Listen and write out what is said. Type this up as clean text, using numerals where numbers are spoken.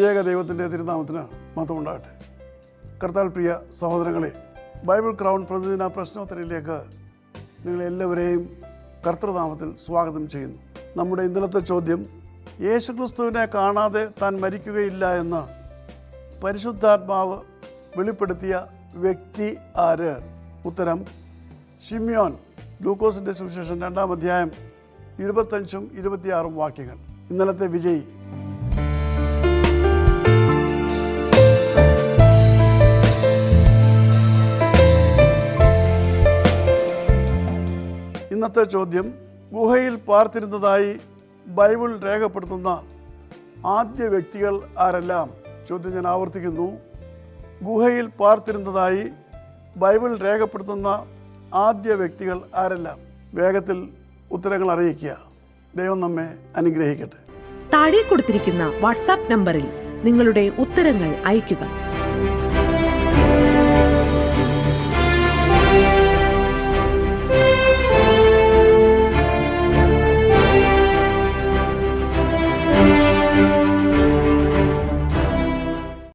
ത്രിയേക ദൈവത്തിൻ്റെ തിരുനാമത്തിന് മഹത്വമുണ്ടാകട്ടെ. കർത്താൽ പ്രിയ സഹോദരങ്ങളെ, ബൈബിൾ ക്രൗൺ പ്രതിദിന പ്രശ്നോത്തരയിലേക്ക് നിങ്ങളെല്ലാവരെയും കർത്തൃനാമത്തിൽ സ്വാഗതം ചെയ്യുന്നു. നമ്മുടെ ഇന്നലത്തെ ചോദ്യം, യേശുക്രിസ്തുവിനെ കാണാതെ താൻ മരിക്കുകയില്ല എന്ന് പരിശുദ്ധാത്മാവ് വെളിപ്പെടുത്തിയ വ്യക്തി ആര്? ഉത്തരം ശിമ്യോൻ. ലൂക്കോസിൻ്റെ സുവിശേഷം 2-ാം അധ്യായം 25-26 വാക്യങ്ങൾ. ഇന്നലത്തെ വിജയി. ഇന്നത്തെ ചോദ്യം, ഗുഹയിൽ പാർത്തിരുന്നതായി ബൈബിൾ രേഖപ്പെടുത്തുന്ന ആദ്യ വ്യക്തികൾ ആരെല്ലാം? ചോദ്യം ഞാൻ ആവർത്തിക്കുന്നു. ഗുഹയിൽ പാർത്തിരുന്നതായി ബൈബിൾ രേഖപ്പെടുത്തുന്ന ആദ്യ വ്യക്തികൾ ആരെല്ലാം? വേഗത്തിൽ ഉത്തരങ്ങൾ അറിയിക്കുക. ദൈവം നമ്മെ അനുഗ്രഹിക്കട്ടെ. താഴെ കൊടുത്തിരിക്കുന്ന വാട്സാപ്പ് നമ്പറിൽ നിങ്ങളുടെ ഉത്തരങ്ങൾ അയയ്ക്കുക.